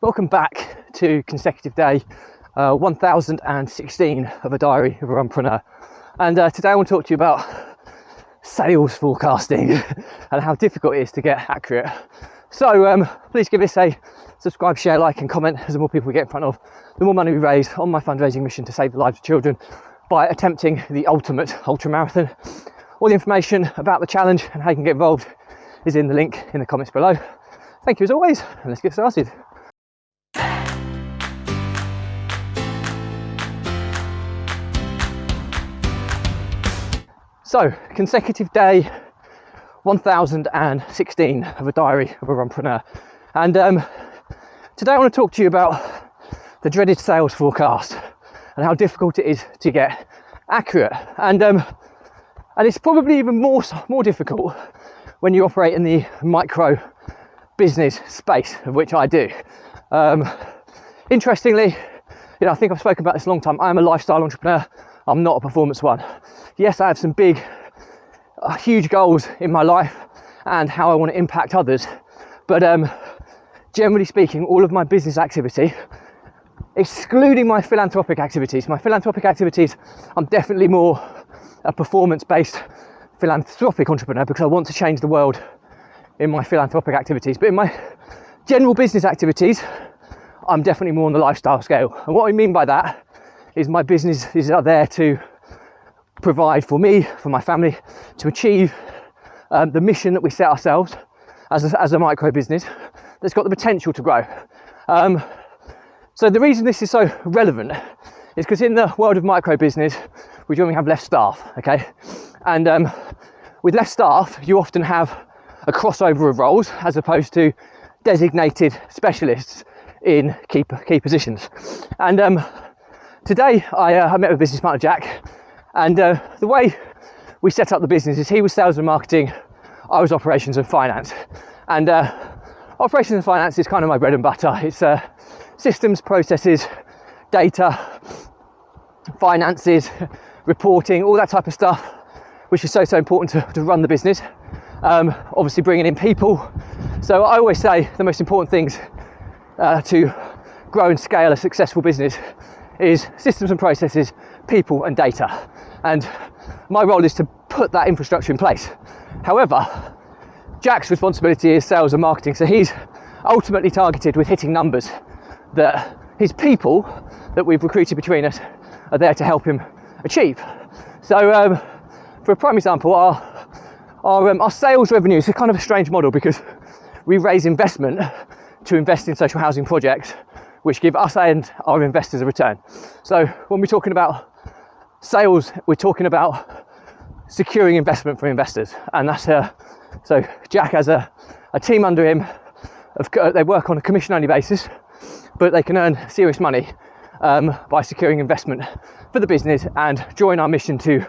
Welcome back to consecutive day 1016 of a diary of a runpreneur. And today I want to talk to you about sales forecasting and how difficult it is to get accurate. So please give this a subscribe, share, like and comment, as the more people we get in front of, the more money we raise on my fundraising mission to save the lives of children by attempting the ultimate ultra marathon. All the information about the challenge and how you can get involved is in the link in the comments below. Thank you as always, and let's get started. So, consecutive day 1016 of a diary of a runpreneur. And today I want to talk to you about the dreaded sales forecast and how difficult it is to get accurate. And it's probably even more difficult when you operate in the micro business space, of which I do. Interestingly, I think I've spoken about this a long time. I'm a lifestyle entrepreneur. I'm not a performance one. Yes, I have some big, huge goals in my life and how I want to impact others. But generally speaking, all of my business activity, excluding my philanthropic activities, I'm definitely more a performance-based philanthropic entrepreneur because I want to change the world in my philanthropic activities. But in my general business activities, I'm definitely more on the lifestyle scale. And what I mean by that is my businesses are there to provide for me, for my family, to achieve the mission that we set ourselves as a micro business that's got the potential to grow. So the reason this is so relevant is because in the world of micro business, we generally have less staff, okay? And with less staff, you often have a crossover of roles as opposed to designated specialists in key positions. And today I met with business partner Jack, and the way we set up the business is he was sales and marketing, I was operations and finance. And operations and finance is kind of my bread and butter. It's systems, processes, data, finances, reporting, all that type of stuff, which is so important to run the business. Obviously bringing in people. So I always say the most important things to grow and scale a successful business is systems and processes, people and data. And my role is to put that infrastructure in place. However, Jack's responsibility is sales and marketing. So he's ultimately targeted with hitting numbers that his people that we've recruited between us are there to help him achieve. So for a prime example, our sales revenue is a kind of a strange model because we raise investment to invest in social housing projects which give us and our investors a return. So when we're talking about sales, we're talking about securing investment from investors, and that's so Jack has a team under him. They work on a commission only basis, but they can earn serious money by securing investment for the business and join our mission to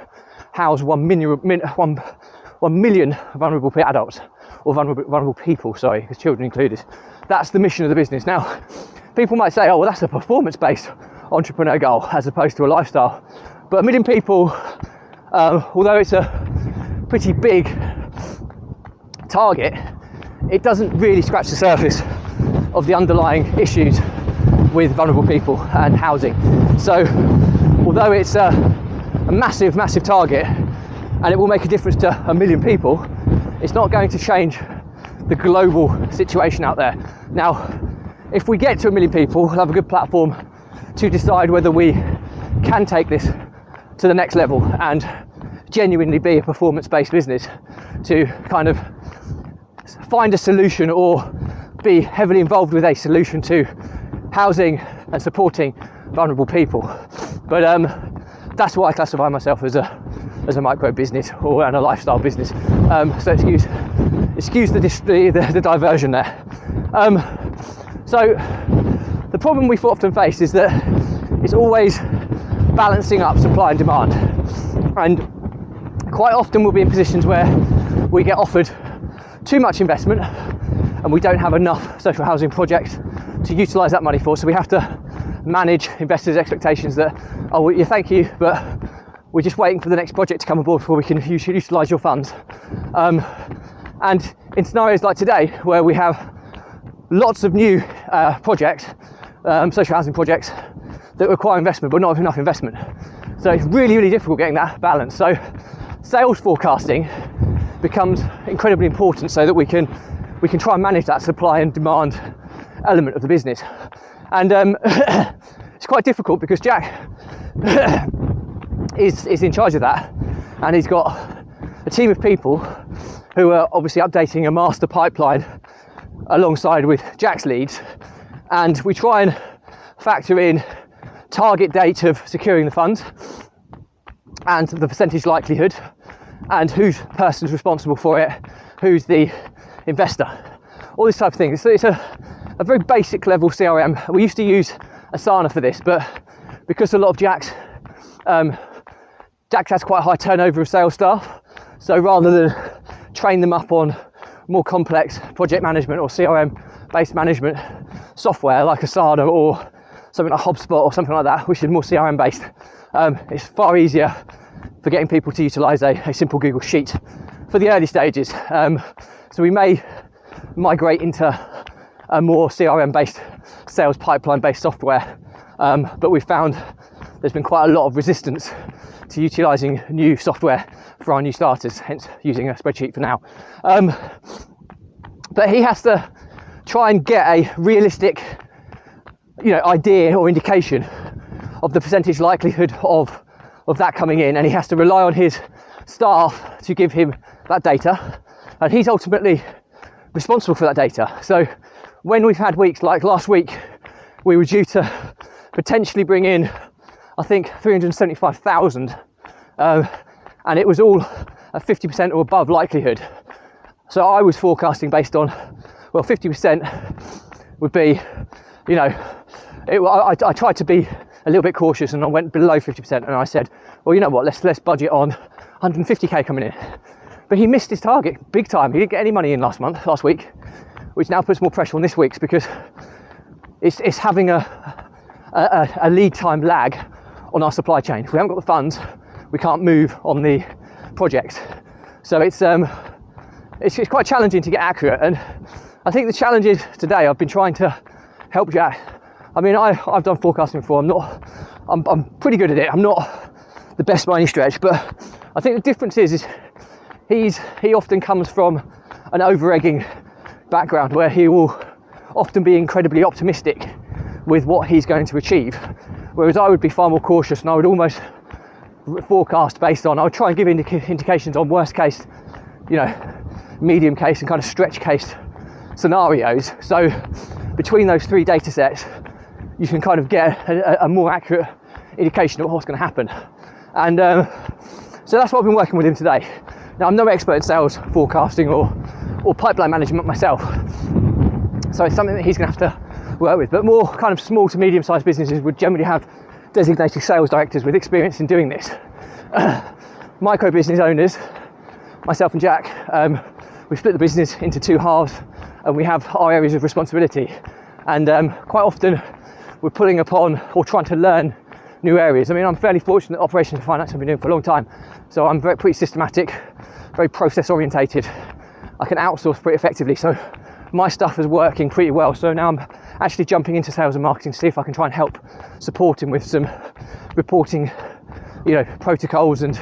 house 1 million vulnerable adults, or vulnerable people, sorry, because children included. That's the mission of the business. Now, people might say, oh, well, that's a performance-based entrepreneur goal as opposed to a lifestyle. But 1 million people, although it's a pretty big target, it doesn't really scratch the surface of the underlying issues with vulnerable people and housing. So, although it's a massive target and it will make a difference to 1 million people, it's not going to change the global situation out there. Now, if we get to 1 million people, we'll have a good platform to decide whether we can take this to the next level and genuinely be a performance-based business to kind of find a solution or be heavily involved with a solution to housing and supporting vulnerable people. But that's why I classify myself as a micro business or a lifestyle business. So excuse the diversion there. So the problem we often face is that it's always balancing up supply and demand, and quite often we'll be in positions where we get offered too much investment and we don't have enough social housing projects to utilise that money for, so we have to manage investors' expectations that, oh, well, yeah, thank you, but we're just waiting for the next project to come aboard before we can utilise your funds. And in scenarios like today, where we have lots of new projects, social housing projects that require investment but not enough investment. So it's really, really difficult getting that balance. So sales forecasting becomes incredibly important so that we can try and manage that supply and demand element of the business. And it's quite difficult because Jack is in charge of that, and he's got a team of people who are obviously updating a master pipeline alongside with Jack's leads, and we try and factor in target date of securing the funds and the percentage likelihood and whose person's responsible for it, who's the investor, all this type of thing. So it's a very basic level CRM. We used to use Asana for this, but because a lot of Jack has quite a high turnover of sales staff, so rather than train them up on more complex project management or CRM based management software like Asana or something like HubSpot or something like that, which is more CRM based, it's far easier for getting people to utilize a simple Google Sheet for the early stages. So we may migrate into a more CRM based sales pipeline based software, but we've found there's been quite a lot of resistance to utilizing new software for our new starters, hence using a spreadsheet for now. But he has to try and get a realistic, idea or indication of the percentage likelihood of that coming in, and he has to rely on his staff to give him that data, and he's ultimately responsible for that data. So when we've had weeks like last week, we were due to potentially bring in, I think, 375,000, and it was all at 50% or above likelihood. So I was forecasting based on, 50% would be, I tried to be a little bit cautious and I went below 50%, and I said, well, you know what, let's budget on 150k coming in. But he missed his target big time. He didn't get any money in last week, which now puts more pressure on this week's, because it's having a lead time lag on our supply chain. If we haven't got the funds, we can't move on the projects. So it's quite challenging to get accurate. And I think the challenge is today I've been trying to help Jack. I mean, I've done forecasting before. I'm pretty good at it. I'm not the best by any stretch, but I think the difference is he often comes from an over-egging background where he will often be incredibly optimistic with what he's going to achieve, whereas I would be far more cautious, and I would almost forecast based on, I would try and give indications on worst case, medium case and kind of stretch case scenarios. So between those three data sets, you can kind of get a more accurate indication of what's going to happen. And so that's what I've been working with him today. Now, I'm no expert in sales forecasting or pipeline management myself, so it's something that he's going to have to work with. But more kind of small to medium sized businesses would generally have designated sales directors with experience in doing this. Micro business owners, myself and Jack, we split the business into two halves, and we have our areas of responsibility, and quite often we're pulling upon or trying to learn new areas. I mean, I'm fairly fortunate. Operations and finance I've been doing for a long time, so I'm pretty systematic, very process orientated. I can outsource pretty effectively, so my stuff is working pretty well. So now I'm actually jumping into sales and marketing to see if I can try and help support him with some reporting, protocols and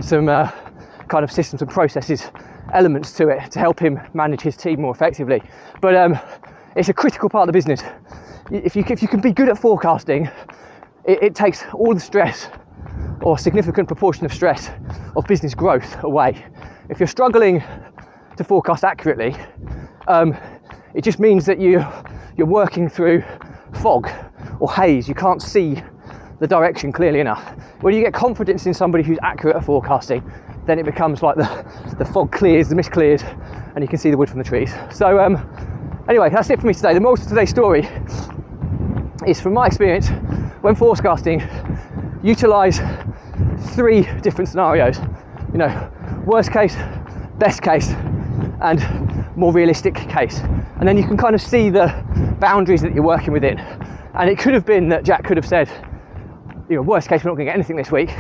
some kind of systems and processes elements to it to help him manage his team more effectively. But it's a critical part of the business. If you can be good at forecasting, it takes all the stress, or a significant proportion of stress, of business growth away. If you're struggling to forecast accurately, it just means that you're working through fog or haze. You can't see the direction clearly enough. When you get confidence in somebody who's accurate at forecasting, then it becomes like the fog clears, the mist clears, and you can see the wood from the trees. So anyway, that's it for me today. The moral of today's story is, from my experience, when forecasting, utilize three different scenarios. Worst case, best case, and more realistic case. And then you can kind of see the boundaries that you're working within. And it could have been that Jack could have said, worst case, we're not going to get anything this week.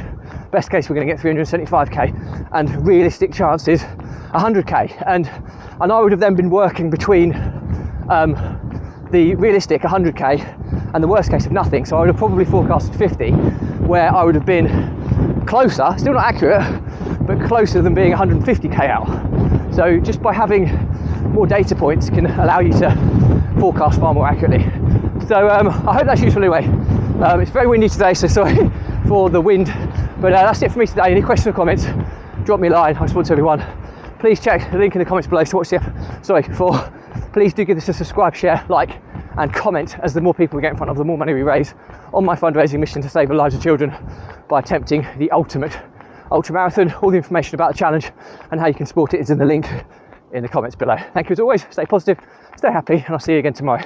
Best case, we're going to get 375k, and realistic chances 100k. And I would have then been working between the realistic 100k and the worst case of nothing. So I would have probably forecasted 50, where I would have been closer, still not accurate, but closer than being 150k out. So just by having more data points can allow you to forecast far more accurately. So I hope that's useful anyway. It's very windy today, so sorry for the wind, but that's it for me today. Any questions or comments, drop me a line. I respond to everyone. Please check the link in the comments below to watch the please do give this a subscribe, share, like and comment, as the more people we get in front of, the more money we raise on my fundraising mission to save the lives of children by attempting the ultimate ultra marathon. All the information about the challenge and how you can support it is in the link in the comments below. Thank you as always. Stay positive, stay happy, and I'll see you again tomorrow.